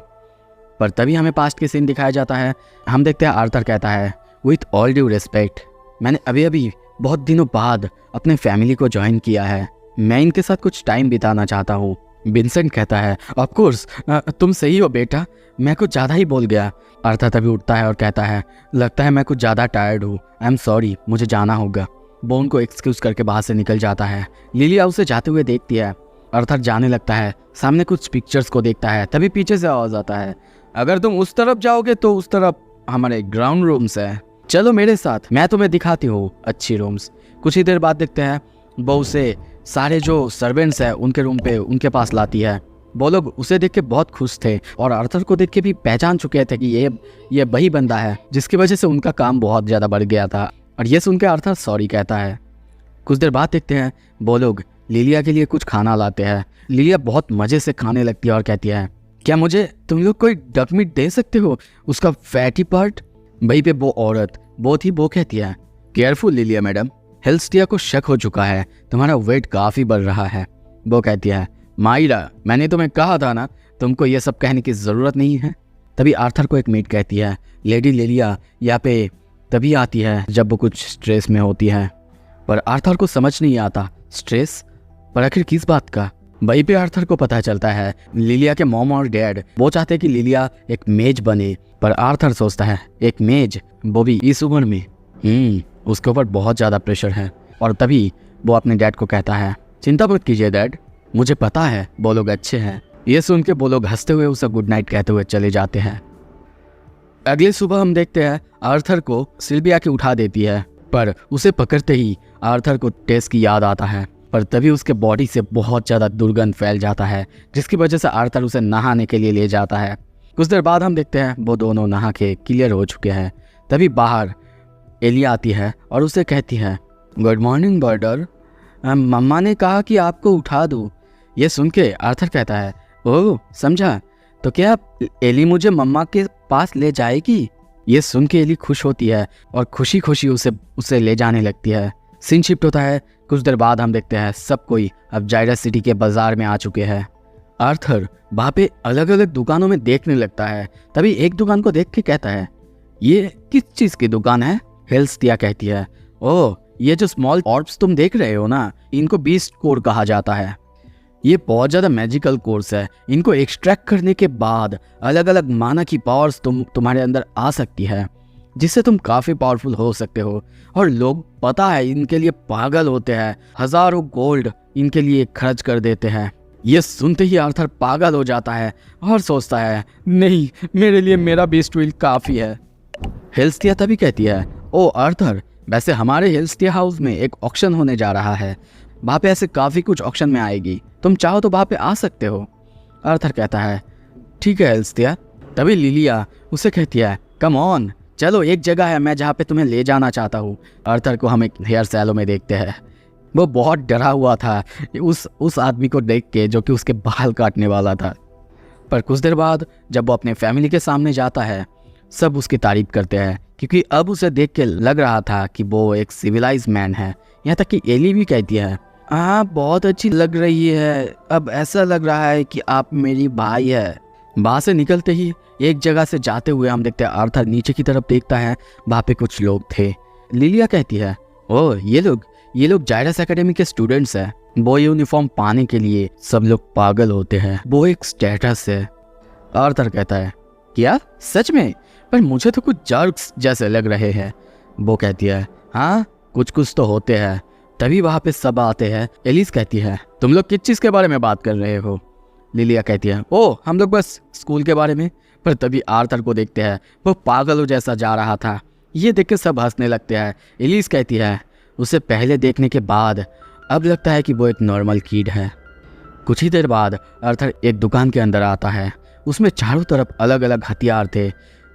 पर तभी हमें पास्ट के सीन दिखाया जाता है। हम देखते हैं आर्थर कहता है, विथ ऑल ड्यू रिस्पेक्ट, मैंने अभी अभी बहुत दिनों बाद अपने फैमिली को ज्वाइन किया है, मैं इनके साथ कुछ टाइम बिताना चाहता हूँ। विंसेंट कहता है, ऑफ कोर्स तुम सही हो बेटा, मैं कुछ ज़्यादा ही बोल गया। आर्थर तभी उठता है और कहता है, लगता है मैं कुछ ज़्यादा टायर्ड हूँ, आई एम सॉरी, मुझे जाना होगा। वो उनको एक्सक्यूज़ करके बाहर से निकल जाता है। लिलिया उसे जाते हुए देखती है। आर्थर जाने लगता है, सामने कुछ पिक्चर्स को देखता है। तभी पीछे से आवाज़ आता है, अगर तुम उस तरफ जाओगे तो उस तरफ हमारे ग्राउंड रूम्स है, चलो मेरे साथ, मैं तुम्हें दिखाती हूँ अच्छी रूम्स। कुछ ही देर बाद देखते हैं वो उसे सारे जो सर्वेंट्स हैं उनके रूम पे उनके पास लाती है। वो लोग उसे देख के बहुत खुश थे और आर्थर को देख के भी पहचान चुके थे कि ये वही बंदा है जिसकी वजह से उनका काम बहुत ज़्यादा बढ़ गया था। और ये सुन के आर्थर सॉरी कहता है। कुछ देर बाद देखते हैं वो लोग लिलिया के लिए कुछ खाना लाते हैं। लिलिया बहुत मज़े से खाने लगती है और कहती है, क्या मुझे तुम लोग कोई डक मीट दे सकते हो, उसका फैटी पार्ट? वहीं पे वो औरत वो थी, वो कहती है, केयरफुल लिलिया मैडम, हेल्स्टिया को शक हो चुका है, तुम्हारा वेट काफ़ी बढ़ रहा है। वो कहती है, मायरा मैंने तुम्हें कहा था ना, तुमको ये सब कहने की ज़रूरत नहीं है। तभी आर्थर को एक मीट कहती है, लेडी लिलिया यहाँ पे तभी आती है जब वो कुछ स्ट्रेस में होती है। पर आर्थर को समझ नहीं आता स्ट्रेस, पर आखिर किस बात का। वहीं पे आर्थर को पता चलता है लिलिया के मॉम और डैड वो चाहते कि लिलिया एक मेज बने, पर आर्थर सोचता है एक मेज, वो भी इस उम्र में, उसके ऊपर बहुत ज़्यादा प्रेशर है। और तभी वो अपने डैड को कहता है, चिंता मत कीजिए डैड, मुझे पता है वो लोग अच्छे हैं। ये सुन के वो लोग हंसते हुए उसे गुड नाइट कहते हुए चले जाते हैं। अगले सुबह हम देखते हैं आर्थर को सिल्विया की उठा देती है, पर उसे पकड़ते ही आर्थर को टेस की याद आता है। पर तभी उसके बॉडी से बहुत ज़्यादा दुर्गंध फैल जाता है, जिसकी वजह से आर्थर उसे नहाने के लिए ले जाता है। कुछ देर बाद हम देखते हैं वो दोनों नहा के क्लियर हो चुके हैं। तभी बाहर एलिया आती है और उसे कहती है, गुड मॉर्निंग बर्डर, मम्मा ने कहा कि आपको उठा दूँ। ये सुन के आर्थर कहता है, ओह समझा, तो क्या एली मुझे मम्मा के पास ले जाएगी? ये सुन के एली खुश होती है और खुशी खुशी उसे ले जाने लगती है। सीन शिफ्ट होता है। कुछ देर बाद हम देखते हैं सब कोई अब जायरस सिटी के बाजार में आ चुके हैं। आर्थर वहाँ पे अलग अलग दुकानों में देखने लगता है। तभी एक दुकान को देख के कहता है, ये किस चीज़ की दुकान है? हेल्स्टिया कहती है, ओह ये जो स्मॉल ऑर्ब्स तुम देख रहे हो ना, इनको बीस्ट कोर कहा जाता है। ये बहुत ज़्यादा मैजिकल कोर्स है, इनको एक्सट्रैक्ट करने के बाद अलग अलग माना की पावर्स तुम्हारे अंदर आ सकती है, जिससे तुम काफ़ी पावरफुल हो सकते हो। और लोग पता है इनके लिए पागल होते हैं, हज़ारों गोल्ड इनके लिए खर्च कर देते हैं। ये सुनते ही आर्थर पागल हो जाता है और सोचता है, नहीं मेरे लिए मेरा बीस्ट व्हील काफ़ी है। हेल्स्टिया तभी कहती है, ओ आर्थर, वैसे हमारे हेल्स्टिया हाउस में एक ऑक्शन होने जा रहा है, वहाँ पे ऐसे काफ़ी कुछ ऑक्शन में आएगी, तुम चाहो तो वहाँ पे आ सकते हो। आर्थर कहता है, ठीक है हेल्स्टिया। तभी लिलिया उसे कहती है, कम ऑन, चलो एक जगह है मैं जहाँ पे तुम्हें ले जाना चाहता हूँ। आर्थर को हम एक हेयर सैलो में देखते हैं। वो बहुत डरा हुआ था उस आदमी को देख के जो कि उसके बाल काटने वाला था। पर कुछ देर बाद जब वो अपने फैमिली के सामने जाता है, सब उसकी तारीफ करते हैं, क्योंकि अब उसे देख के लग रहा था कि वो एक सिविलाइज मैन है। यहाँ तक कि एली भी कहती है, हाँ बहुत अच्छी लग रही है, अब ऐसा लग रहा है कि आप मेरी भाई है। वहाँ से निकलते ही एक जगह से जाते हुए हम देखते हैं आर्थर नीचे की तरफ देखता है, वहाँ पे कुछ लोग थे। लिलिया कहती है, ओह ये लोग जायरस एकेडमी के स्टूडेंट्स हैं, वो यूनिफॉर्म पाने के लिए सब लोग पागल होते हैं, वो एक स्टेटस है। आर्थर कहता है, क्या सच में? पर मुझे तो कुछ जर्क्स जैसे लग रहे हैं। वो कहती है, हाँ कुछ तो होते हैं। तभी वहाँ पे सब आते हैं। एलिस कहती है, तुम लोग किस चीज़ के बारे में बात कर रहे हो? लिलिया कहती है, ओ हम लोग बस स्कूल के बारे में। पर तभी आर्थर को देखते हैं, वो पागलों जैसा जा रहा था। ये देख के सब हंसने लगते हैं। एलिस कहती है, उसे पहले देखने के बाद अब लगता है कि वो एक नॉर्मल किड है। कुछ ही देर बाद आर्थर एक दुकान के अंदर आता है, उसमें चारों तरफ अलग अलग हथियार थे।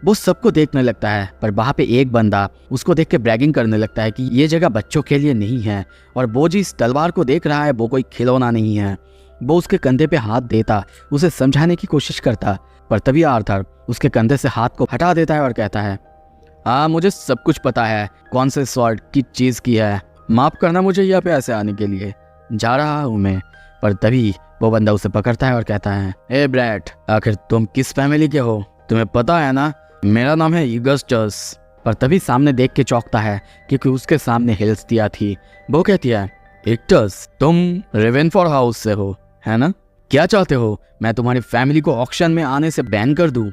वो सबको देखने लगता है, पर वहाँ पे एक बंदा उसको देख के ब्रैगिंग करने लगता है कि ये जगह बच्चों के लिए नहीं है, और वो जिस तलवार को देख रहा है वो कोई खिलौना नहीं है। वो उसके कंधे पे हाथ देता, उसे समझाने की कोशिश करता, पर तभी आर्थर उसके कंधे से हाथ को हटा देता है और कहता है, हाँ मुझे सब कुछ पता है कौन से सॉर्ट की चीज़ की है, माफ़ करना मुझे यहाँ पे ऐसे आने के लिए, जा रहा हूँ मैं। पर तभी वो बंदा उसे पकड़ता है और कहता है, ए ब्रैट, आखिर तुम किस फैमिली के हो, तुम्हें पता है ना मेरा नाम है यूगस्टस। पर तभी सामने देख के चौंकता है क्योंकि उसके सामने हेल्स्टिया थी। वो कहती है, इक्टस, तुम रेवेनफोर्ड हाउस से हो, है ना? क्या चाहते हो, मैं तुम्हारी फैमिली को ऑक्शन में आने से बैन कर दूं?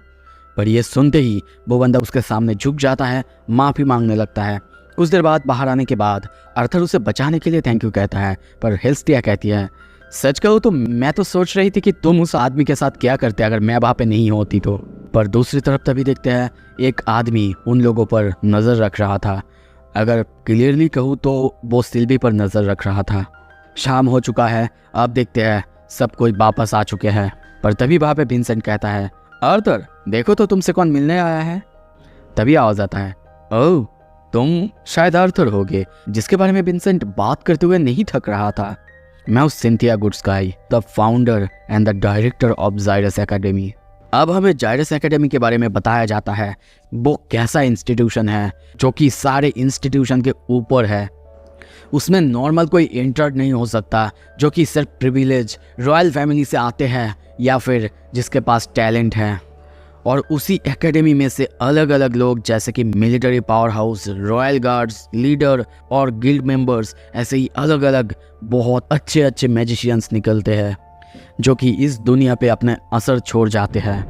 पर यह सुनते ही वो बंदा उसके सामने झुक जाता है, माफ़ी मांगने लगता है। कुछ देर बाद बाहर आने के बाद आर्थर उसे बचाने के लिए थैंक यू कहता है, पर हेल्स्टिया कहती है, सच कहूँ तो मैं तो सोच रही थी कि तुम उस आदमी के साथ क्या करते अगर मैं वहाँ पे नहीं होती तो। पर दूसरी तरफ तभी देखते हैं एक आदमी उन लोगों पर नज़र रख रहा था। अगर क्लियरली कहूँ तो वो सिल्वी पर नज़र रख रहा था। शाम हो चुका है, अब देखते हैं सब कोई वापस आ चुके हैं। पर तभी वहाँ पे विंसेंट कहता है, आर्थर देखो तो तुमसे कौन मिलने आया है। तभी आवाज़ आता है, ओह तुम शायद आर्थर होगे जिसके बारे में विंसेंट बात करते हुए नहीं थक रहा था। मैं हूँ Cynthia Goodsky, the founder and the director of Zyrus academy. अब हमें जायरस एकेडमी के बारे में बताया जाता है वो कैसा इंस्टीट्यूशन है जो कि सारे इंस्टीट्यूशन के ऊपर है। उसमें नॉर्मल कोई इंटर नहीं हो सकता जो कि सिर्फ प्रिविलेज रॉयल फैमिली से आते हैं या फिर जिसके पास टैलेंट है। और उसी एकेडमी में से अलग अलग लोग जैसे कि military power house, royal guards, leader और गिल्ड मेंबर्स, ऐसे ही अलग अलग बहुत अच्छे अच्छे मैजिशियंस निकलते हैं जो कि इस दुनिया पे अपने असर छोड़ जाते हैं।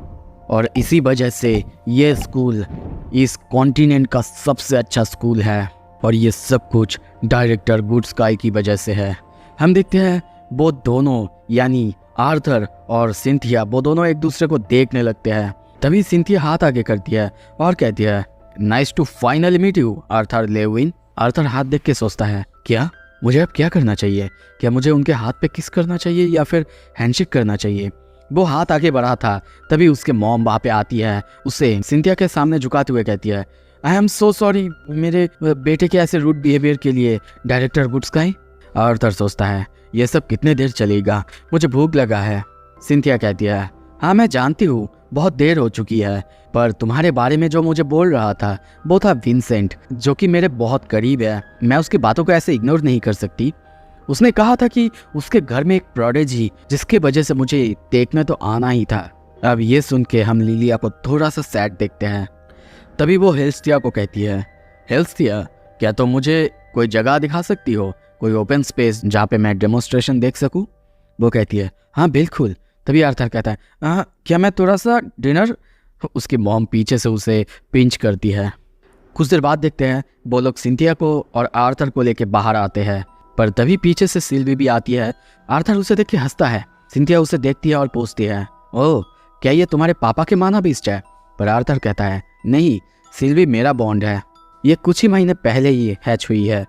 और इसी वजह से ये स्कूल इस कॉन्टिनेंट का सबसे अच्छा स्कूल है और ये सब कुछ डायरेक्टर गुडस्काई की वजह से है। हम देखते हैं वो दोनों यानी आर्थर और सिंथिया वो दोनों एक दूसरे को देखने लगते हैं। तभी सिंथिया हाथ आगे करती है और कहती है, nice to finally meet you Arthur Levin. Arthur हाथ देख के सोचता है, क्या मुझे अब क्या करना चाहिए? क्या मुझे उनके हाथ पे किस करना चाहिए या फिर हैंडशेक करना चाहिए? वो हाथ आगे बढ़ा था, तभी उसके मॉम वहाँ पे आती है, उसे सिंथिया के सामने झुकाते हुए कहती है, आई एम सो सॉरी मेरे बेटे के ऐसे रूड बिहेवियर के लिए डायरेक्टर गुडस्काई। आर्थर सोचता है, ये सब कितने देर चलेगा, मुझे भूख लगा है। सिंथिया कहती है, हाँ मैं जानती हूँ बहुत देर हो चुकी है, पर तुम्हारे बारे में जो मुझे बोल रहा था वो था विंसेंट जो कि मेरे बहुत करीब है। मैं उसकी बातों को ऐसे इग्नोर नहीं कर सकती। उसने कहा था कि उसके घर में एक प्रोडिजी जिसके वजह से मुझे देखने तो आना ही था। अब ये सुन के हम लिलिया को थोड़ा सा सैड देखते हैं। तभी वो हेल्स्टिया को कहती है, हेल्स्टिया क्या तुम मुझे कोई जगह दिखा सकती हो, कोई ओपन स्पेस जहाँ पे मैं डेमोन्स्ट्रेशन देख सकूँ? वो कहती है, हाँ बिल्कुल। तभी आर्थर कहता है, क्या मैं थोड़ा सा डिनर? उसकी मॉम पीछे से उसे पिंच करती है। कुछ देर बाद देखते हैं वो लोग सिंथिया को और आर्थर को लेके बाहर आते हैं, पर तभी पीछे से सिल्वी भी आती है। आर्थर उसे देख के हंसता है। सिंथिया उसे देखती है और पूछती है, ओह क्या ये तुम्हारे पापा के माना बीस्ट है? पर आर्थर कहता है, नहीं सिल्वी मेरा बॉन्ड है, ये कुछ ही महीने पहले ही हैच हुई है।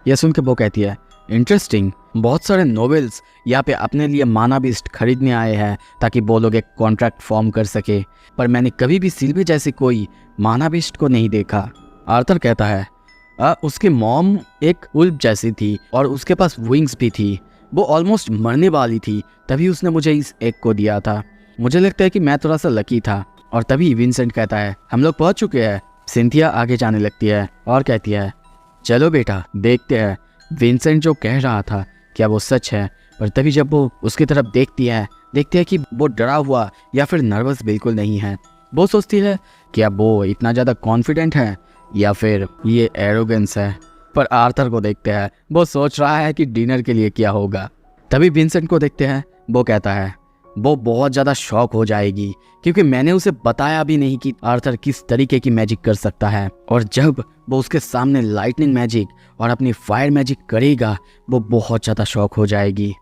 यह सुन के वो कहती है, इंटरेस्टिंग, बहुत सारे नोवेल्स यहाँ पे अपने लिए माना बीस्ट खरीदने आए हैं ताकि वो लोग एक कॉन्ट्रैक्ट फॉर्म कर सके, पर मैंने कभी भी सिल्वी जैसी कोई माना बीस्ट को नहीं देखा। आर्थर कहता है, उसकी मॉम एक उल्फ जैसी थी और उसके पास विंग्स भी थी, वो ऑलमोस्ट मरने वाली थी, तभी उसने मुझे इस एग को दिया था। मुझे लगता है कि मैं थोड़ा सा लकी था। और तभी विंसेंट कहता है, हम लोग पहुंच चुके हैं। सिंथिया आगे जाने लगती है और कहती है, चलो बेटा देखते हैं विंसेंट जो कह रहा था क्या वो सच है। पर तभी जब वो उसकी तरफ देखती है कि वो डरा हुआ या फिर नर्वस बिल्कुल नहीं है। वो सोचती है क्या वो इतना ज़्यादा कॉन्फिडेंट है या फिर ये एरोगेंस है। पर आर्थर को देखते हैं, वो सोच रहा है कि डिनर के लिए क्या होगा। तभी विंसेंट को देखते हैं, वो कहता है वो बहुत ज़्यादा शॉक हो जाएगी क्योंकि मैंने उसे बताया भी नहीं कि आर्थर किस तरीके की मैजिक कर सकता है, और जब वो उसके सामने लाइटनिंग मैजिक और अपनी फायर मैजिक करेगा वो बहुत ज़्यादा शॉक हो जाएगी।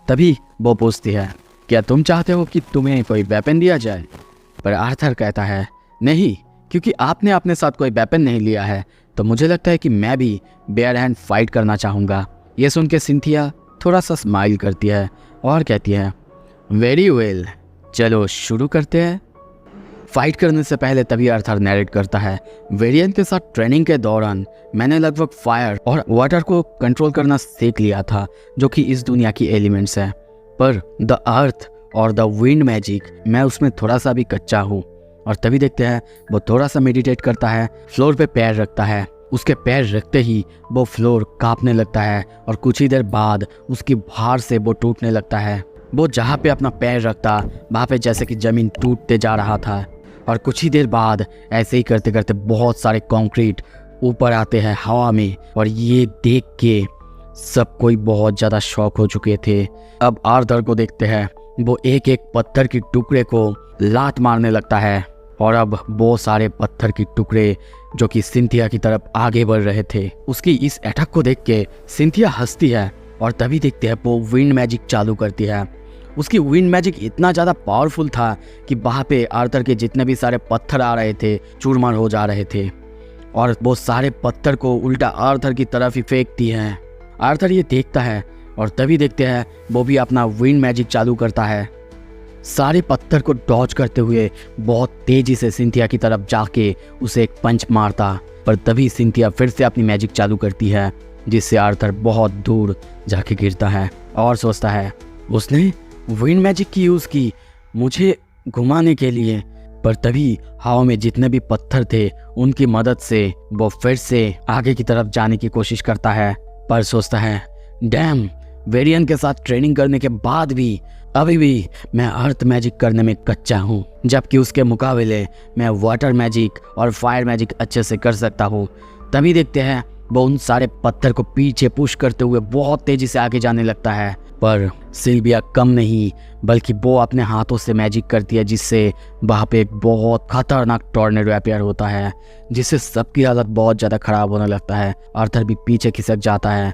तभी वो पूछती है, क्या तुम चाहते हो कि तुम्हें कोई वेपन दिया जाए? पर आर्थर कहता है, नहीं, क्योंकि आपने अपने साथ कोई वेपन नहीं लिया है तो मुझे लगता है कि मैं भी बेयर हैंड फाइट करना चाहूँगा। ये सुन के सिंथिया थोड़ा सा स्माइल करती है और कहती है, वेरी वेल, चलो शुरू करते हैं। फाइट करने से पहले तभी आर्थर नैरेट करता है, वेरिएंट के साथ ट्रेनिंग के दौरान मैंने लगभग फायर और वाटर को कंट्रोल करना सीख लिया था जो कि इस दुनिया की एलिमेंट्स है। पर द अर्थ और द विंड मैजिक, मैं उसमें थोड़ा सा भी कच्चा हूँ। और तभी देखते हैं वो थोड़ा सा मेडिटेट करता है, फ्लोर पे पैर रखता है। उसके पैर रखते ही वो फ्लोर कांपने लगता है और कुछ ही देर बाद उसकी भार से वो टूटने लगता है। वो जहाँ पे अपना पैर रखता वहाँ पे जैसे कि ज़मीन टूटते जा रहा था। और कुछ ही देर बाद ऐसे ही करते करते बहुत सारे कंक्रीट ऊपर आते हैं हवा में। और ये देख के सब कोई बहुत ज़्यादा शॉक हो चुके थे। अब आर्थर को देखते हैं, वो एक एक पत्थर के टुकड़े को लात मारने लगता है। और अब बहुत सारे पत्थर के टुकड़े जो कि सिंथिया की तरफ आगे बढ़ रहे थे। उसकी इस अटैक को देख के सिंथिया हंसती है। और तभी देखते हैं वो विंड मैजिक चालू करती है। उसकी विंड मैजिक इतना ज़्यादा पावरफुल था कि वहाँ पे आर्थर के जितने भी सारे पत्थर आ रहे थे चूरमार हो जा रहे थे। और वो सारे पत्थर को उल्टा आर्थर की तरफ ही फेंकती है। आर्थर ये देखता है और तभी देखते हैं वो भी अपना विंड मैजिक चालू करता है। सारे पत्थर को डॉज करते हुए बहुत तेजी से सिंथिया की तरफ जाके उसे एक पंच मारता। पर तभी सिंथिया फिर से अपनी मैजिक चालू करती है, जिससे आर्थर बहुत दूर जाके गिरता है और सोचता है उसने विंड मैजिक की यूज़ की मुझे घुमाने के लिए। पर तभी हवा में जितने भी पत्थर थे उनकी मदद से वो फिर से आगे की तरफ जाने की कोशिश करता है। पर सोचता है डैम, वेरियन के साथ ट्रेनिंग करने के बाद भी अभी भी मैं अर्थ मैजिक करने में कच्चा हूँ, जबकि उसके मुकाबले मैं वाटर मैजिक और फायर मैजिक अच्छे से कर सकता हूँ। तभी देखते हैं वो उन सारे पत्थर को पीछे पुश करते हुए बहुत तेजी से आगे जाने लगता है। पर सिल्विया कम नहीं बल्कि वो अपने हाथों से मैजिक करती है, जिससे वहाँ पे एक बहुत खतरनाक टॉर्नेडो अपीयर होता है, जिससे सबकी हालत बहुत ज़्यादा ख़राब होने लगता है। आर्थर भी पीछे खिसक जाता है।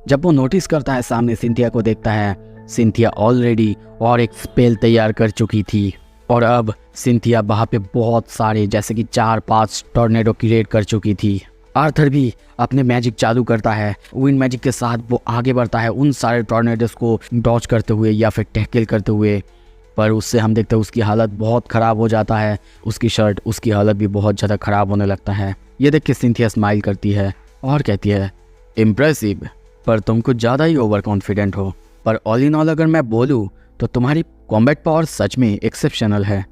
जब वो नोटिस करता है सामने सिंथिया को देखता है, सिंथिया ऑलरेडी और एक स्पेल तैयार कर चुकी थी। और अब सिंथिया वहाँ पे बहुत सारे जैसे कि 4-5 टॉर्नेडो क्रिएट कर चुकी थी। आर्थर भी अपने मैजिक चालू करता है। विंड मैजिक के साथ वो आगे बढ़ता है उन सारे टॉर्नेडोस को डॉज करते हुए या फिर टैकल करते हुए। पर उससे हम देखते हैं उसकी हालत बहुत ख़राब हो जाता है। उसकी शर्ट, उसकी हालत भी बहुत ज़्यादा ख़राब होने लगता है। ये देख के सिंथिया स्माइल करती है और कहती है इम्प्रेसिव, पर तुम कुछ ज़्यादा ही ओवर कॉन्फिडेंट हो। पर ऑल इन ऑल अगर मैं बोलूँ तो तुम्हारी कॉम्बैट पावर सच में एक्सेप्शनल है।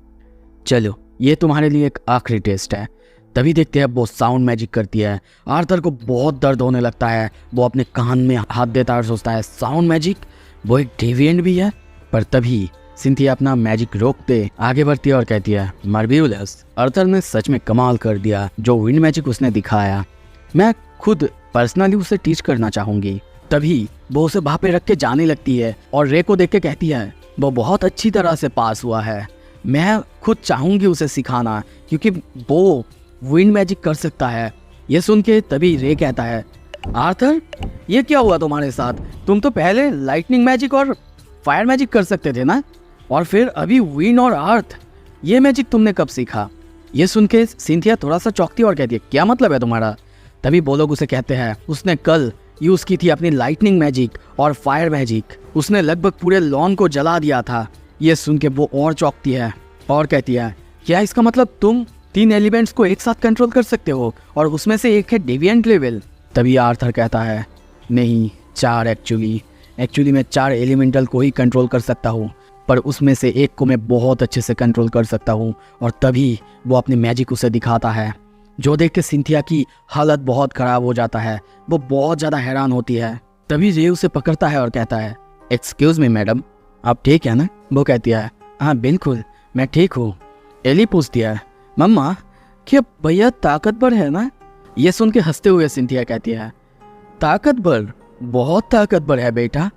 चलो ये तुम्हारे लिए एक आखिरी टेस्ट है। तभी देखते हैं वो साउंड मैजिक करती है। आर्थर को बहुत दर्द होने लगता है। वो अपने कान में हाथ देता है और सोचता है साउंड मैजिक, वो एक डेविएंट भी है। पर तभी सिंथिया अपना मैजिक रोकते आगे बढ़ती है और कहती है मार्वेलस, आर्थर ने सच में कमाल कर दिया जो विंड मैजिक उसने दिखाया। मैं खुद पर्सनली उसे टीच करना चाहूँगी। तभी वो उसे वहाँ पे रख के जाने लगती है और रे को देख के कहती है वो बहुत अच्छी तरह से पास हुआ है। मैं खुद चाहूँगी उसे सिखाना क्योंकि वो विंड मैजिक कर सकता है। ये सुन के तभी रे कहता है आर्थर, ये क्या हुआ तुम्हारे साथ? तुम तो पहले लाइटनिंग मैजिक और फायर मैजिक कर सकते थे ना, और फिर अभी विंड और अर्थ, ये मैजिक तुमने कब सीखा? ये सुन के सिंथिया थोड़ा सा चौंकती है और कहती है क्या मतलब है तुम्हारा? तभी वो लोग उसे कहते हैं उसने कल यूज़ की थी अपनी लाइटनिंग मैजिक और फायर मैजिक। उसने लगभग पूरे लॉन को जला दिया था। ये सुन के वो और चौंकती है और कहती है क्या इसका मतलब तुम 3 एलिमेंट्स को एक साथ कंट्रोल कर सकते हो और उसमें से एक है डेविएंट लेवल? तभी आर्थर कहता है नहीं, 4 एक्चुअली मैं 4 एलिमेंटल को ही कंट्रोल कर सकता हूँ, पर उसमें से एक को मैं बहुत अच्छे से कंट्रोल कर सकता हूँ। और तभी वो अपनी मैजिक उसे दिखाता है, जो देख के सिंथिया की हालत बहुत ख़राब हो जाता है। वो बहुत ज़्यादा हैरान होती है। तभी रे उसे पकड़ता है और कहता है एक्सक्यूज़ मी मैडम, आप ठीक है ना? वो कहती है हाँ बिल्कुल मैं ठीक हूँ। एली पूछती है मम्मा क्या भैया ताकतवर है ना? ये सुन के हंसते हुए सिंथिया कहती है ताकतवर, बहुत ताकतवर है बेटा,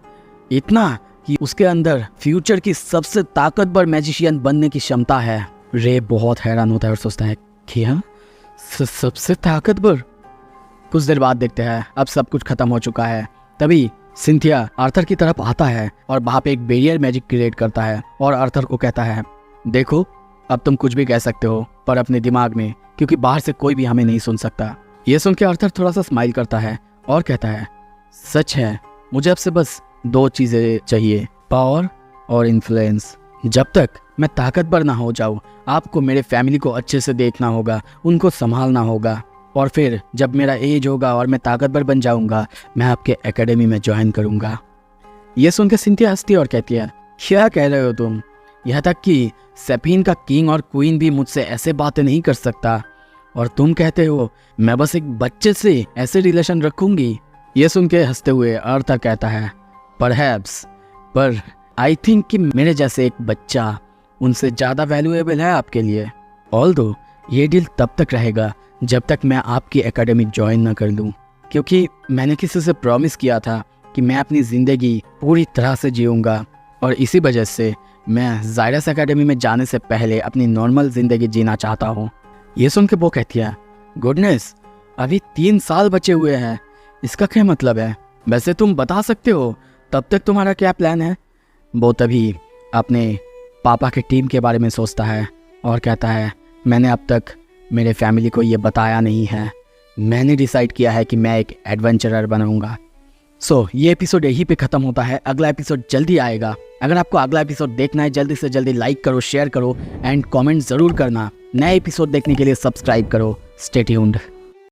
इतना कि उसके अंदर फ्यूचर की सबसे ताकतवर मैजिशियन बनने की क्षमता है। रे बहुत हैरान होता है और सोचता है क्या सबसे ताकतवर? कुछ देर बाद देखते हैं अब सब कुछ खत्म हो चुका है। तभी सिंथिया आर्थर की तरफ आता है और वहाँ पे एक बैरियर मैजिक क्रिएट करता है और आर्थर को कहता है देखो अब तुम कुछ भी कह सकते हो पर अपने दिमाग में, क्योंकि बाहर से कोई भी हमें नहीं सुन सकता। ये सुन के आर्थर थोड़ा सा स्माइल करता है और कहता है सच है, मुझे अब से बस 2 चीज़ें चाहिए, पावर और इन्फ्लुएंस। जब तक मैं ताकतवर ना हो जाऊँ आपको मेरे फैमिली को अच्छे से देखना होगा, उनको संभालना होगा, और फिर जब मेरा एज होगा और मैं ताकतवर बन जाऊँगा मैं आपके एकेडमी में ज्वाइन करूँगा। ये सुन के सिंथिया हंसती है और कहती है क्या कह रहे हो तुम? यहाँ तक कि सेफीन का किंग और क्वीन भी मुझसे ऐसे बातें नहीं कर सकता, और तुम कहते हो मैं बस एक बच्चे से ऐसे रिलेशन रखूंगी? ये सुन के हंसते हुए आर्थर कहता है, परहैप्स, पर आई थिंक कि मेरे जैसे एक बच्चा उनसे ज़्यादा वैल्यूएबल है आपके लिए। ऑल्दो ये डील तब तक रहेगा जब तक मैं आपकी एकेडमी ज्वाइन ना कर लूँ, क्योंकि मैंने किसी से प्रॉमिस किया था कि मैं अपनी ज़िंदगी पूरी तरह से जीऊँगा, और इसी वजह से मैं जायरस एकेडमी में जाने से पहले अपनी नॉर्मल ज़िंदगी जीना चाहता हूँ। ये सुन के वो कहती है, गुडनेस, अभी 3 साल बचे हुए हैं, इसका क्या मतलब है? वैसे तुम बता सकते हो तब तक तुम्हारा क्या प्लान है? वो तभी अपने पापा के टीम के बारे में सोचता है और कहता है, मैंने अब तक मेरे फैमिली को ये बताया नहीं है। मैंने डिसाइड किया है कि मैं एक एडवेंचरर बनाऊंगा। ये एपिसोड यहीं पे ख़त्म होता है। अगला एपिसोड जल्दी आएगा। अगर आपको अगला एपिसोड देखना है, जल्दी से जल्दी लाइक करो, शेयर करो एंड कमेंट ज़रूर करना। नए एपिसोड देखने के लिए सब्सक्राइब करो। Stay tuned.